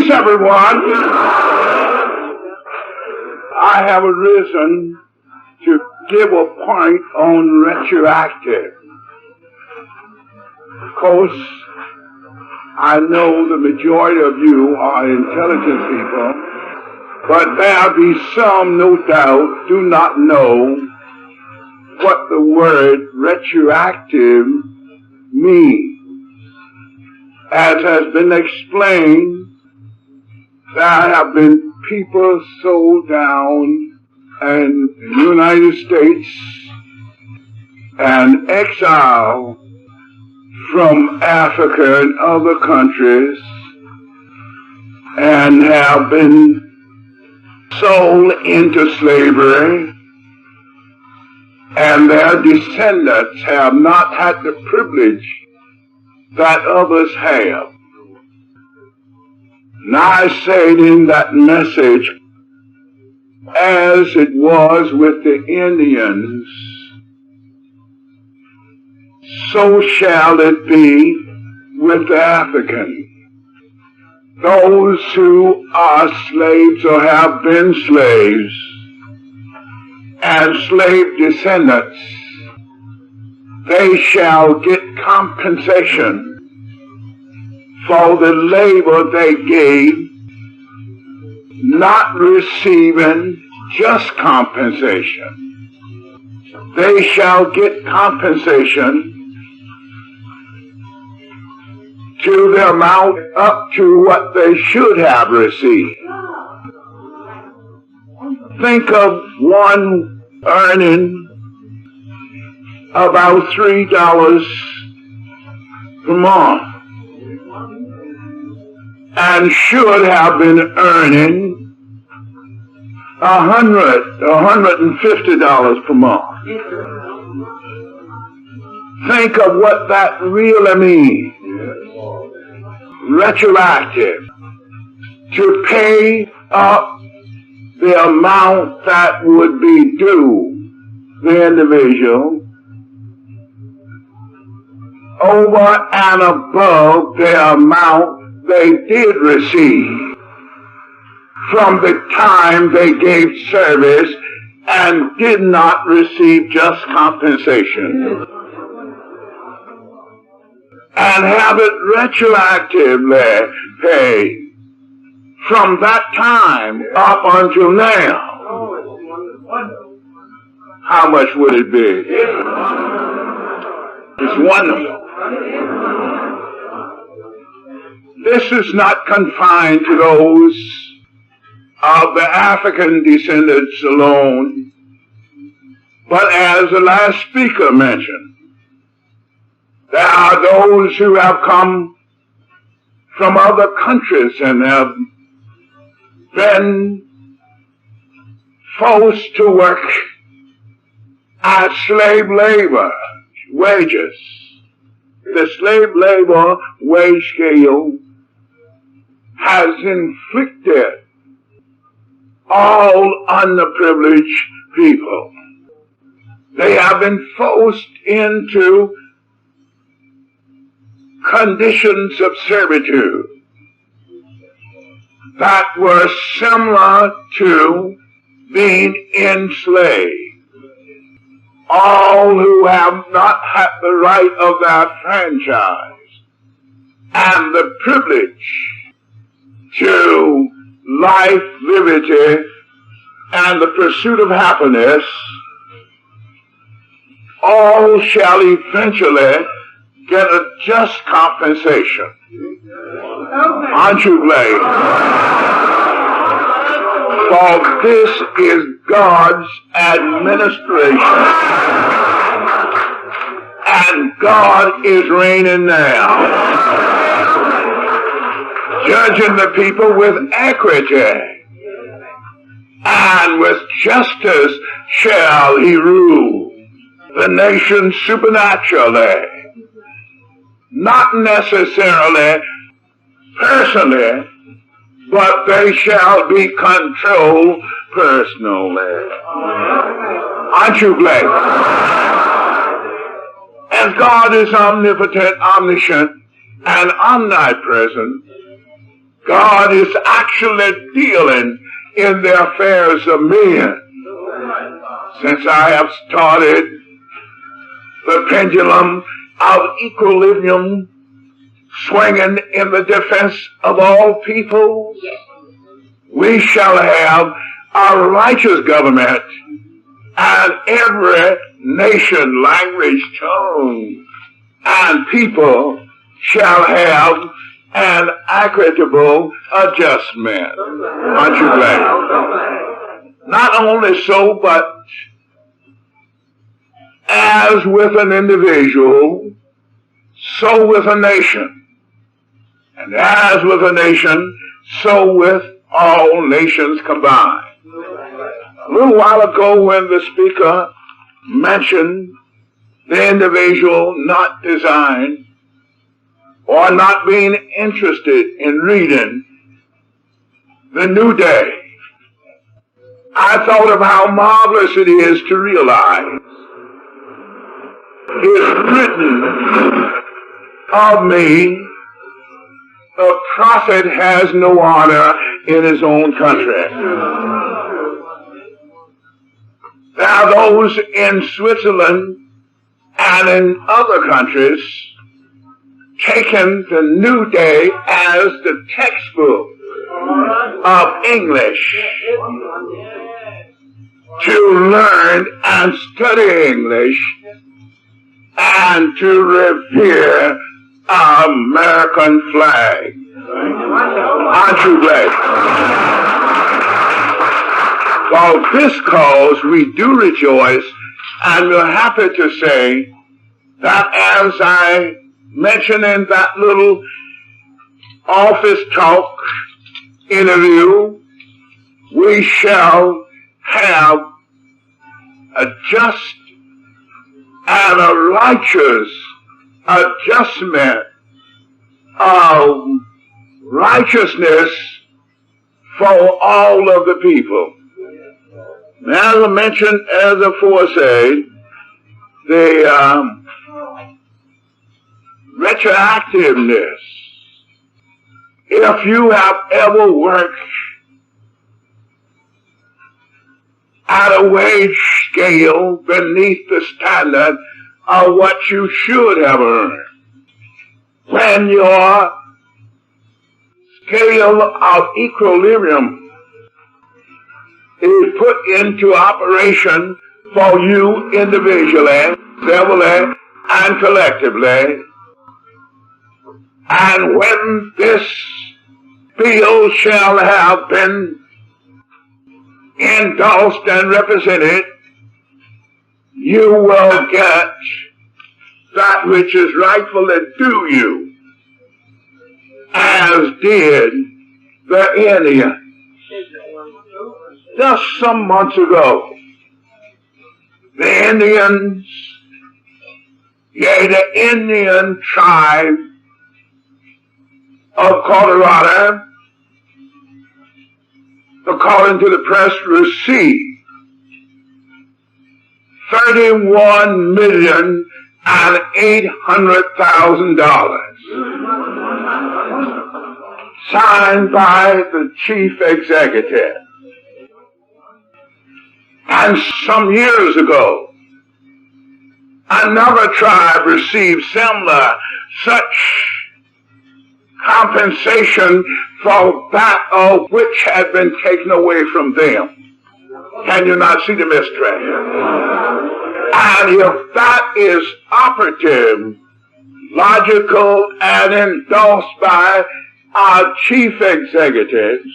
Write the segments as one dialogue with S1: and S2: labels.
S1: Greetings, everyone. I have arisen to give a point on retroactive. Of course, I know the majority of you are intelligent people, but there be some, no doubt, do not know what the word retroactive means. As has been explained, there have been people sold down in the United States and exiled from Africa and other countries and have been sold into slavery, and their descendants have not had the privilege that others have. And I said in that message, as it was with the Indians, so shall it be with the African. Those who are slaves or have been slaves and slave descendants, they shall get compensation for the labor they gave, not receiving just compensation. They shall get compensation to the amount up to what they should have received. Think of one earning about $3 per month and should have been earning $150 per month. Think of what that really means. Retroactive. To pay up the amount that would be due the individual over and above the amount they did receive from the time they gave service and did not receive just compensation, and have it retroactively paid from that time up until now. How much would it be? It's wonderful. This is not confined to those of the African descendants alone, but as the last speaker mentioned, there are those who have come from other countries and have been forced to work at slave labor wages. The slave labor wage scale has inflicted all underprivileged people. They have been forced into conditions of servitude that were similar to being enslaved. All who have not had the right of their franchise and the privilege to life, liberty, and the pursuit of happiness, all shall eventually get a just compensation. Aren't you glad? For this is God's administration, and God is reigning now, judging the people with equity, and with justice shall he rule the nation supernaturally, not necessarily personally, but they shall be controlled personally. Aren't you glad? As God is omnipotent, omniscient, and omnipresent, God is actually dealing in the affairs of men. Since I have started the pendulum of equilibrium swinging in the defense of all people, we shall have a righteous government, and every nation, language, tongue, and people shall have an equitable adjustment. Aren't you glad? Not only so, but as with an individual, so with a nation. And as with a nation, so with all nations combined. A little while ago when the speaker mentioned the individual not designed or not being interested in reading the New Day, I thought of how marvelous it is to realize it's written of me, a prophet has no honor in his own country. There are those in Switzerland and in other countries taking the New Day as the textbook of English to learn and study English and to revere our American flag. Aren't you glad? For this cause we do rejoice, and we're happy to say that, as I mentioned in that little office talk interview, we shall have a just and a righteous adjustment of righteousness for all of the people. As I mentioned as aforesaid, the retroactiveness. If you have ever worked at a wage scale beneath the standard of what you should have earned, when your scale of equilibrium is put into operation for you individually, severally, and collectively, and when this bill shall have been endorsed and represented, you will get that which is rightfully due you, as did the Indian. Just some months ago, the Indians, the Indian tribe of Colorado, according to the press, received $31,800,000 signed by the chief executive. And some years ago, another tribe received similar such compensation for that of which had been taken away from them. Can you not see the mystery? And if that is operative, logical, and endorsed by our chief executives,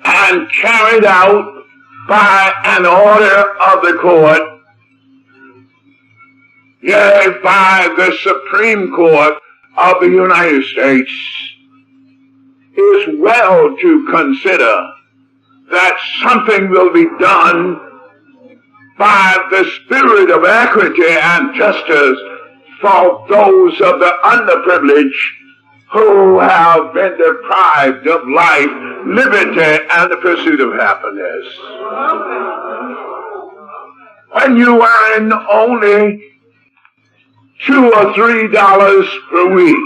S1: and carried out by an order of the court, yea, by the Supreme Court of the United States, is well to consider that something will be done by the spirit of equity and justice for those of the underprivileged who have been deprived of life, liberty, and the pursuit of happiness. When you earn only $2 or $3 per week,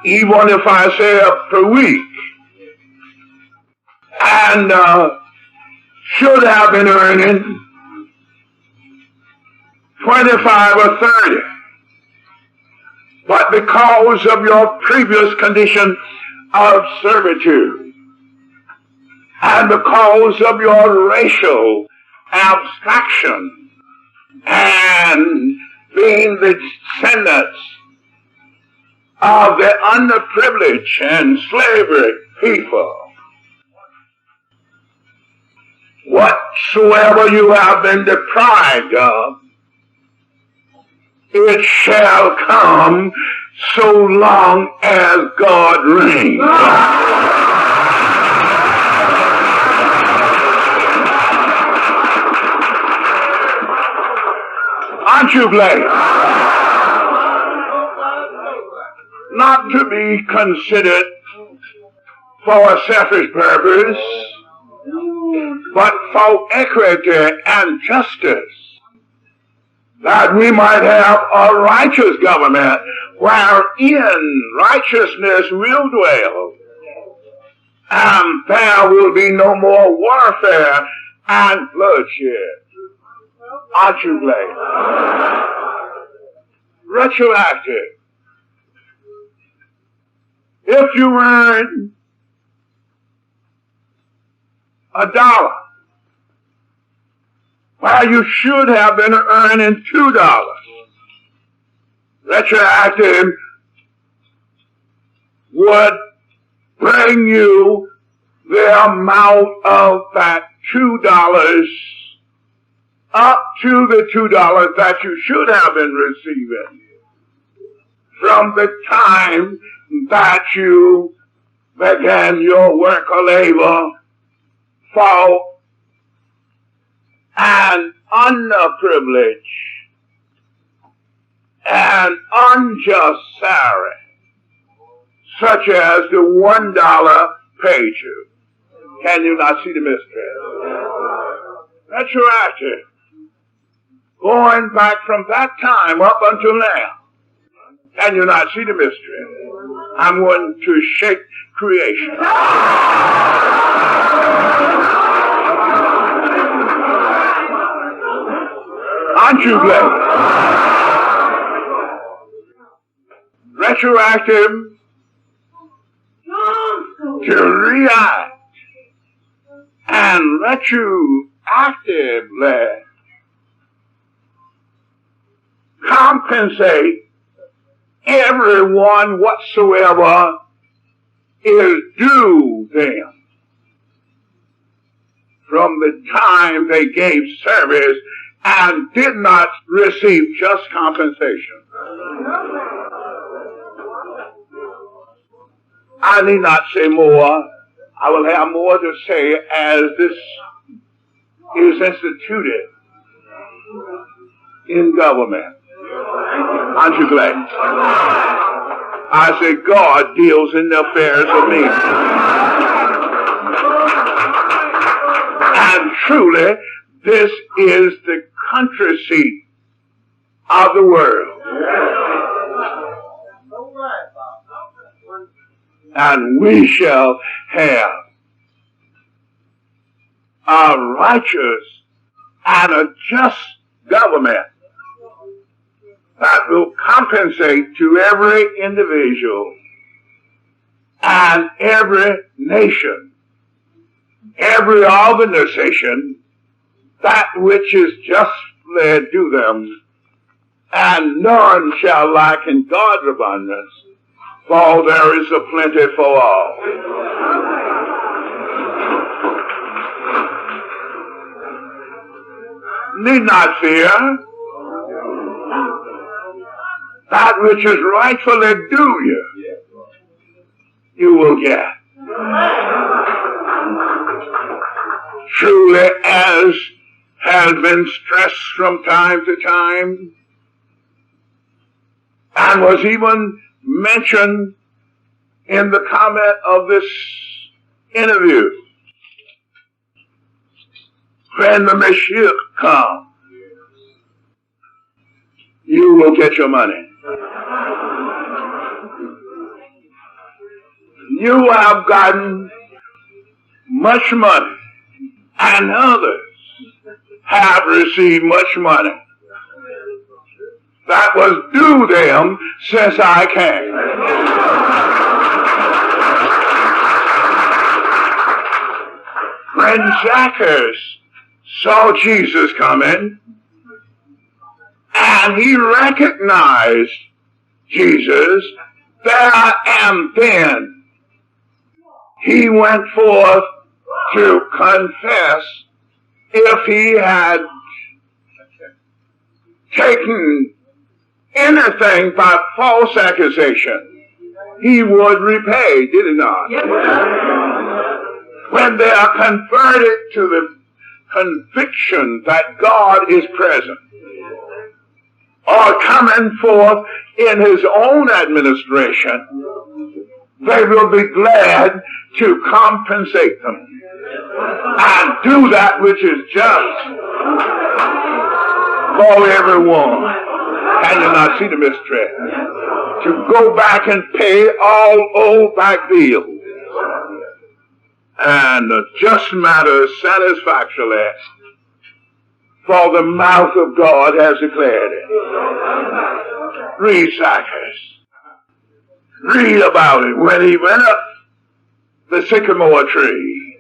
S1: even if I say per week, and should have been earning 25 or 30. But because of your previous condition of servitude, and because of your racial abstraction, and being the descendants of the underprivileged and slavery people, whatsoever you have been deprived of, it shall come so long as God reigns. Aren't you glad? Not to be considered for a selfish purpose, but for equity and justice, that we might have a righteous government wherein righteousness will dwell, and there will be no more warfare and bloodshed. Aren't you glad? Retroactive. If you earn $1, while you should have been earning $2, retroactive would bring you the amount of that $2 up to the $2 that you should have been receiving from the time that you began your work or labor for an underprivileged and unjust salary, such as the $1 paid you. Can you not see the mystery? Retroactive. Going back from that time up until now. Can you not see the mystery? I'm going to shake creation. Aren't you glad? Retroactive to react and retroactively compensate everyone whatsoever is due them from the time they gave service and did not receive just compensation. I need not say more. I will have more to say as this is instituted in government. Aren't you glad? I say God deals in the affairs of men. And truly, this is the country seat of the world. And we shall have a righteous and a just government that will compensate to every individual and every nation, every organization, that which is justly due them, and none shall lack in God's abundance, for there is a plenty for all. Need not fear. That which is rightfully due you, you will get. Truly, as has been stressed from time to time, and was even mentioned in the comment of this interview, when the Messiah comes, you will get your money. You have gotten much money, and others have received much money that was due them since I came. When Zacchaeus saw Jesus coming, and he recognized Jesus there and then, he went forth to confess if he had taken anything by false accusation, he would repay, did he not? When they are converted to the conviction that God is present, or coming forth in his own administration, they will be glad to compensate them and do that which is just for everyone. Can you not see the mystery? To go back and pay all old back bills and just matters satisfactorily, for the mouth of God has declared it. Read Zacchaeus. Read about it when he went up the sycamore tree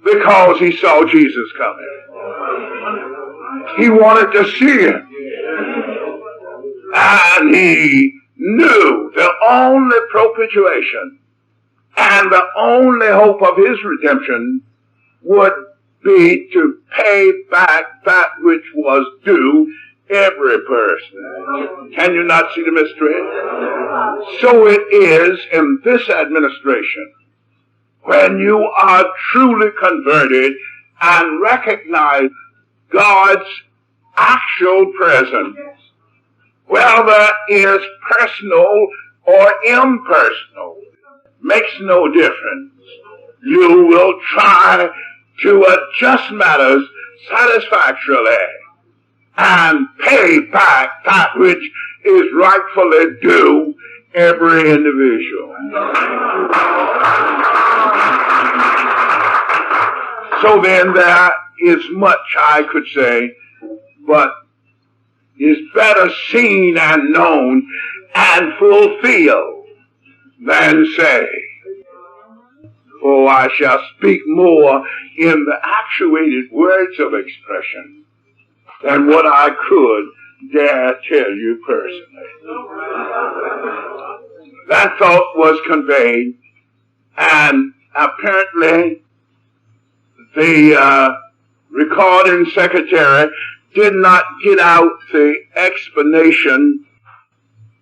S1: because he saw Jesus coming. He wanted to see him. And he knew the only propitiation and the only hope of his redemption would be to pay back that which was due every person. Can you not see the mystery? So it is in this administration. When you are truly converted and recognize God's actual presence, whether it is personal or impersonal, makes no difference. You will try to adjust matters satisfactorily and pay back that which is rightfully due every individual. So then there is much I could say, but is better seen and known and fulfilled than say. For I shall speak more in the actuated words of expression than what I could dare tell you personally. That thought was conveyed, and apparently the recording secretary did not get out the explanation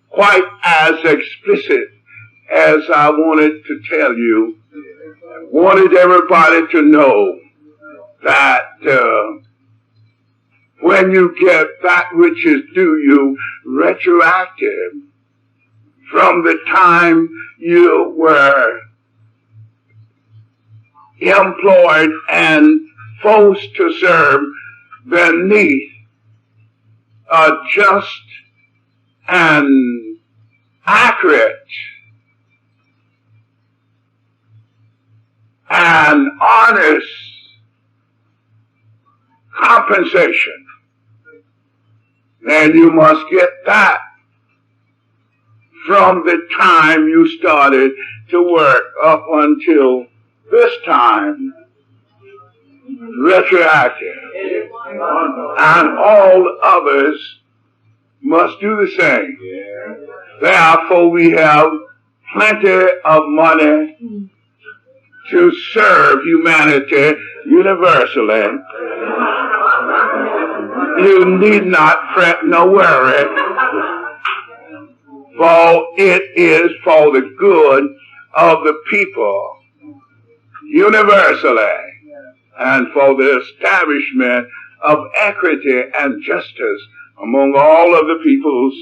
S1: quite as explicit as I wanted to tell you. Wanted everybody to know that when you get that which is due you retroactive from the time you were employed and forced to serve beneath a just and accurate and honest compensation, then you must get that from the time you started to work up until this time, retroactive. And all others must do the same. Therefore, we have plenty of money to serve humanity universally. You need not fret nor worry, for it is for the good of the people universally and for the establishment of equity and justice among all of the peoples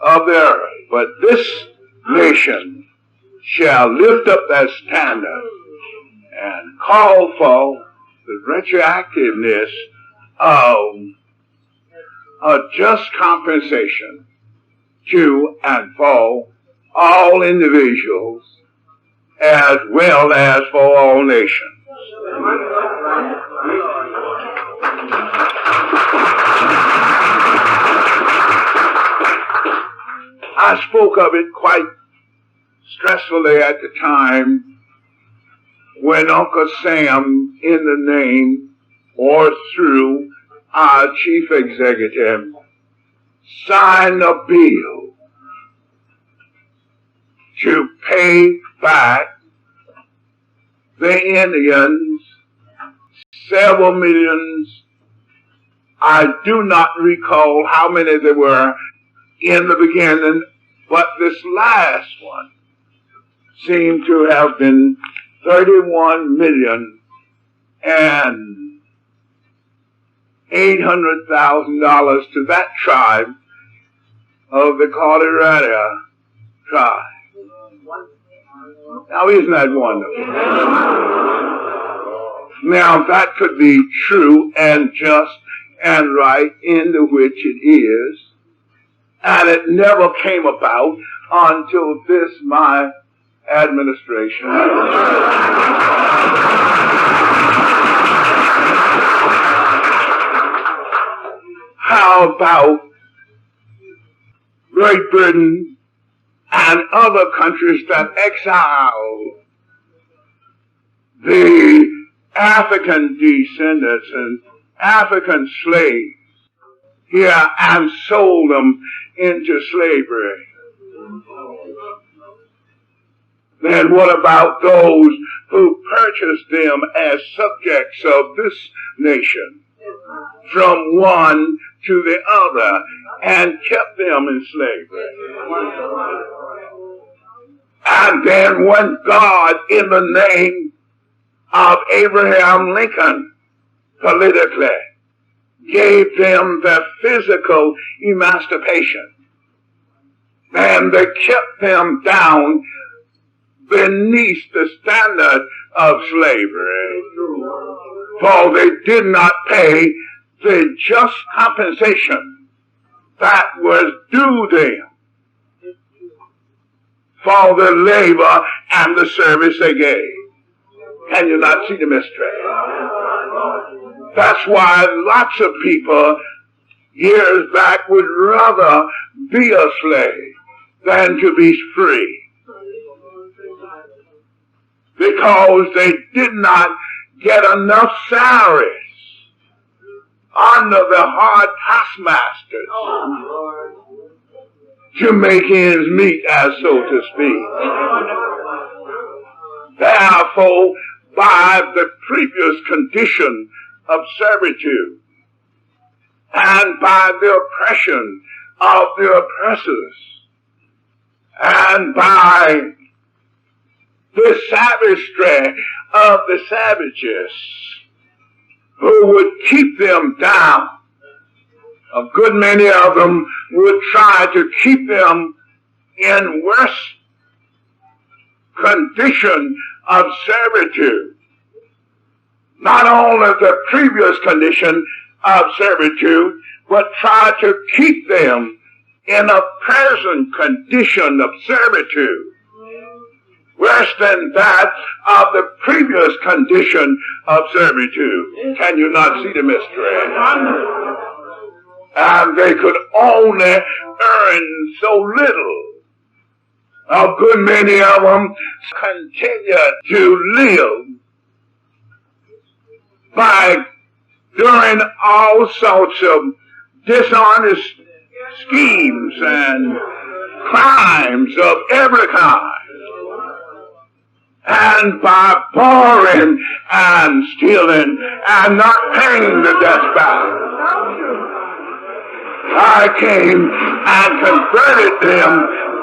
S1: of the earth. But this nation shall lift up that standard and call for the retroactiveness of a just compensation to and for all individuals as well as for all nations. I spoke of it quite stressfully at the time when Uncle Sam, in the name or through our chief executive, signed a bill to pay back the Indians several millions. I do not recall how many there were in the beginning, but this last one seemed to have been 31 million and $800,000 to that tribe of the Colorado tribe. Now, isn't that wonderful? Now, that could be true and just and right, into which it is, and it never came about until this, my administration. How about Great Britain and other countries that exiled the African descendants and African slaves here and sold them into slavery? Then what about those who purchased them as subjects of this nation from one to the other and kept them in slavery? And then when God, in the name of Abraham Lincoln, politically, gave them the physical emancipation, and they kept them down beneath the standard of slavery, for they did not pay the just compensation that was due them for the labor and the service they gave. Can you not see the mystery? That's why lots of people years back would rather be a slave than to be free, because they did not get enough salaries under the hard taskmasters to make ends meet, as so to speak. Therefore, by the previous condition of servitude and by the oppression of the oppressors and by the savagery of the savages who would keep them down, a good many of them would try to keep them in worse condition of servitude. Not only the previous condition of servitude, but try to keep them in a present condition of servitude, worse than that of the previous condition of servitude. Can you not see the mystery? And they could only earn so little. A good many of them continue to live by doing all sorts of dishonest schemes and crimes of every kind, and by borrowing and stealing and not paying the debts back. I came and converted them,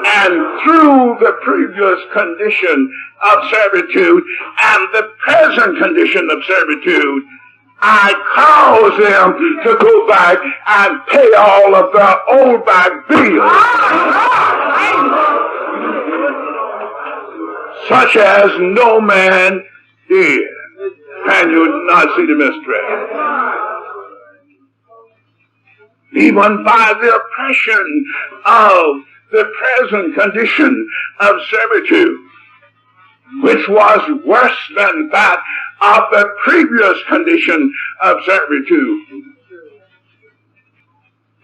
S1: and through the previous condition of servitude and the present condition of servitude, I caused them to go back and pay all of their old back bills, such as no man did. Can you not see the mystery? Even by the oppression of the present condition of servitude, which was worse than that of the previous condition of servitude.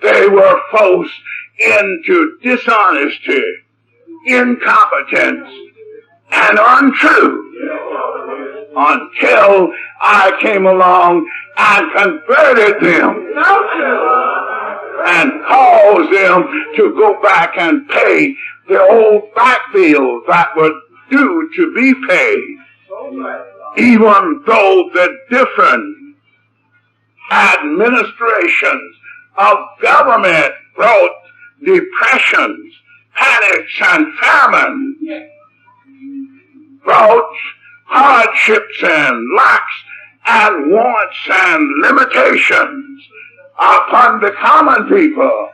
S1: They were forced into dishonesty, incompetence, and untrue until I came along and converted them and caused them to go back and pay the old back bills that were due to be paid, even though the different administrations of government brought depressions, panics, and famine, brought hardships and lacks and wants and limitations upon the common people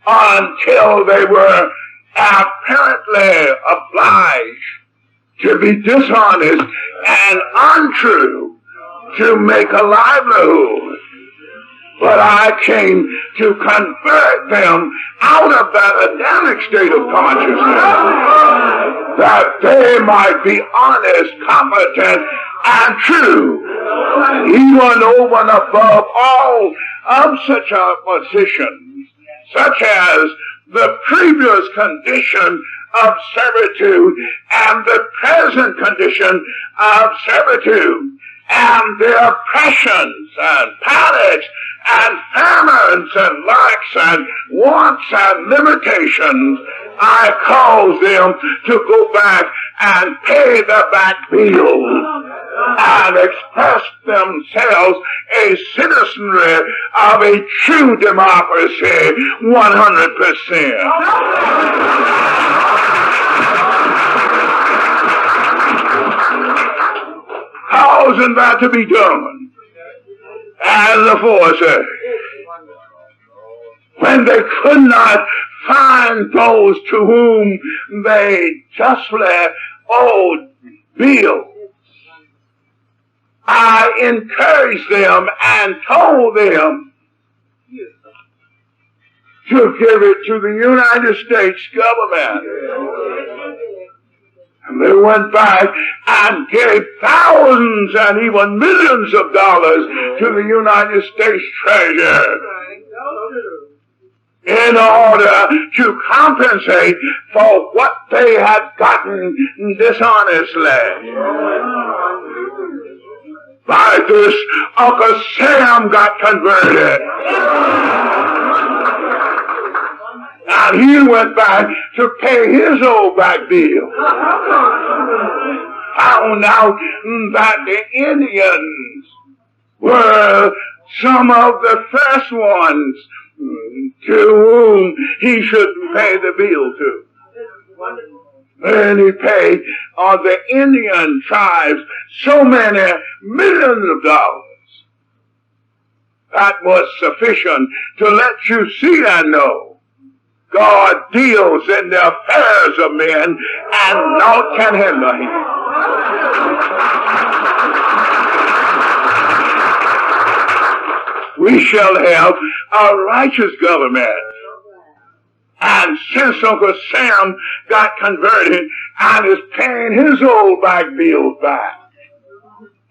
S1: until they were apparently obliged to be dishonest and untrue to make a livelihood. But I came to convert them out of that Adamic state of consciousness, that they might be honest, competent, and true, even over and above all of such oppositions, such as the previous condition of servitude and the present condition of servitude, and the oppressions and panics and famines and lacks and wants and limitations. I cause them to go back and pay the back bills and express themselves a citizenry of a true democracy 100%. Causing that to be done. As the forces, when they could not find those to whom they justly owed bills, I encouraged them and told them to give it to the United States government. And they went back and gave thousands and even millions of dollars to the United States Treasury in order to compensate for what they had gotten dishonestly. By this, Uncle Sam got converted. And he went back to pay his old back bill. Found out that the Indians were some of the first ones to whom he should pay the bill to. And he paid on the Indian tribes so many millions of dollars. That was sufficient to let you see and know God deals in the affairs of men, and naught can hinder him. We shall have a righteous government. And since Uncle Sam got converted and is paying his old back bills back,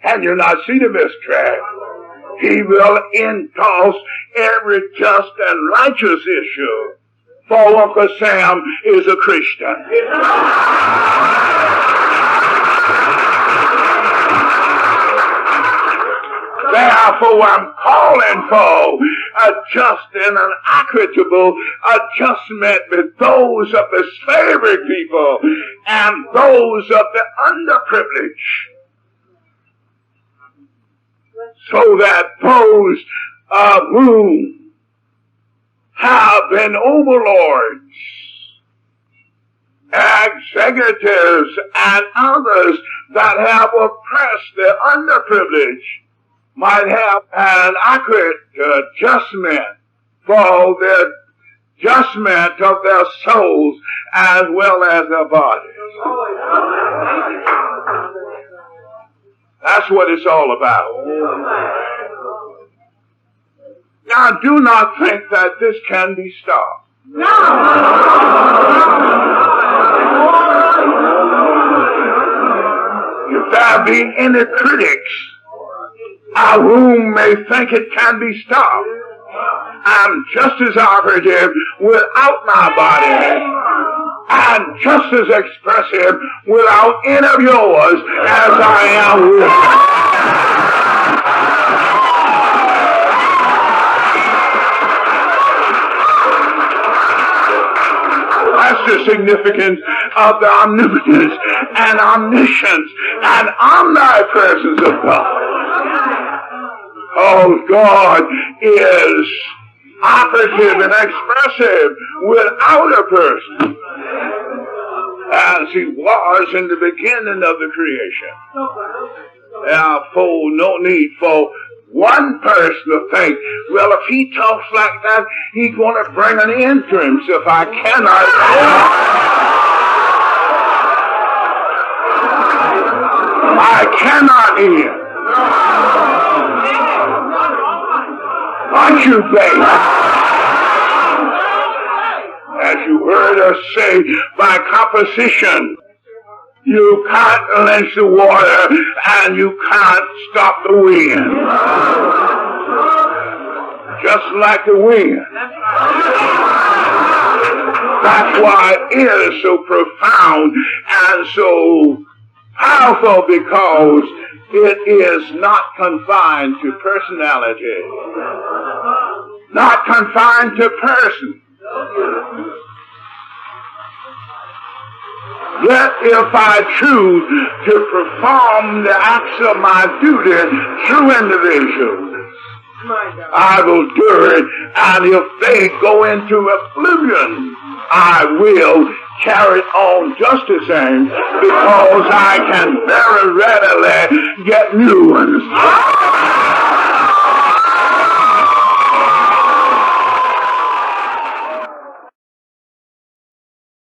S1: and you not see the mistrack, he will endorse every just and righteous issue. For Uncle Sam is a Christian. Therefore, I'm calling for a just and an equitable adjustment with those of the slavery people and those of the underprivileged, so that those of whom have been overlords, executives, and others that have oppressed the underprivileged might have an accurate adjustment for the adjustment of their souls as well as their bodies. That's what it's all about. Now, do not think that this can be stopped. there be any critics whom may think it can be stopped, I'm just as operative without my body, and just as expressive without any of yours as I am with you. That's the significance of the omnipotence and omniscience and omnipresence of God. Oh, God is operative and expressive without a person, as he was in the beginning of the creation. Therefore, no need for one person to think, well, if he talks like that, he's going to bring an end to himself. I cannot end. Aren't you, babe? As you heard us say, by composition, you can't quench the water and you can't stop the wind. Just like the wind. That's why it is so profound and so powerful, because it is not confined to personality, not confined to person. Yet if I choose to perform the acts of my duty through individuals, I will do it, and if they go into oblivion, I will carry on just the same, because I can very readily get new ones.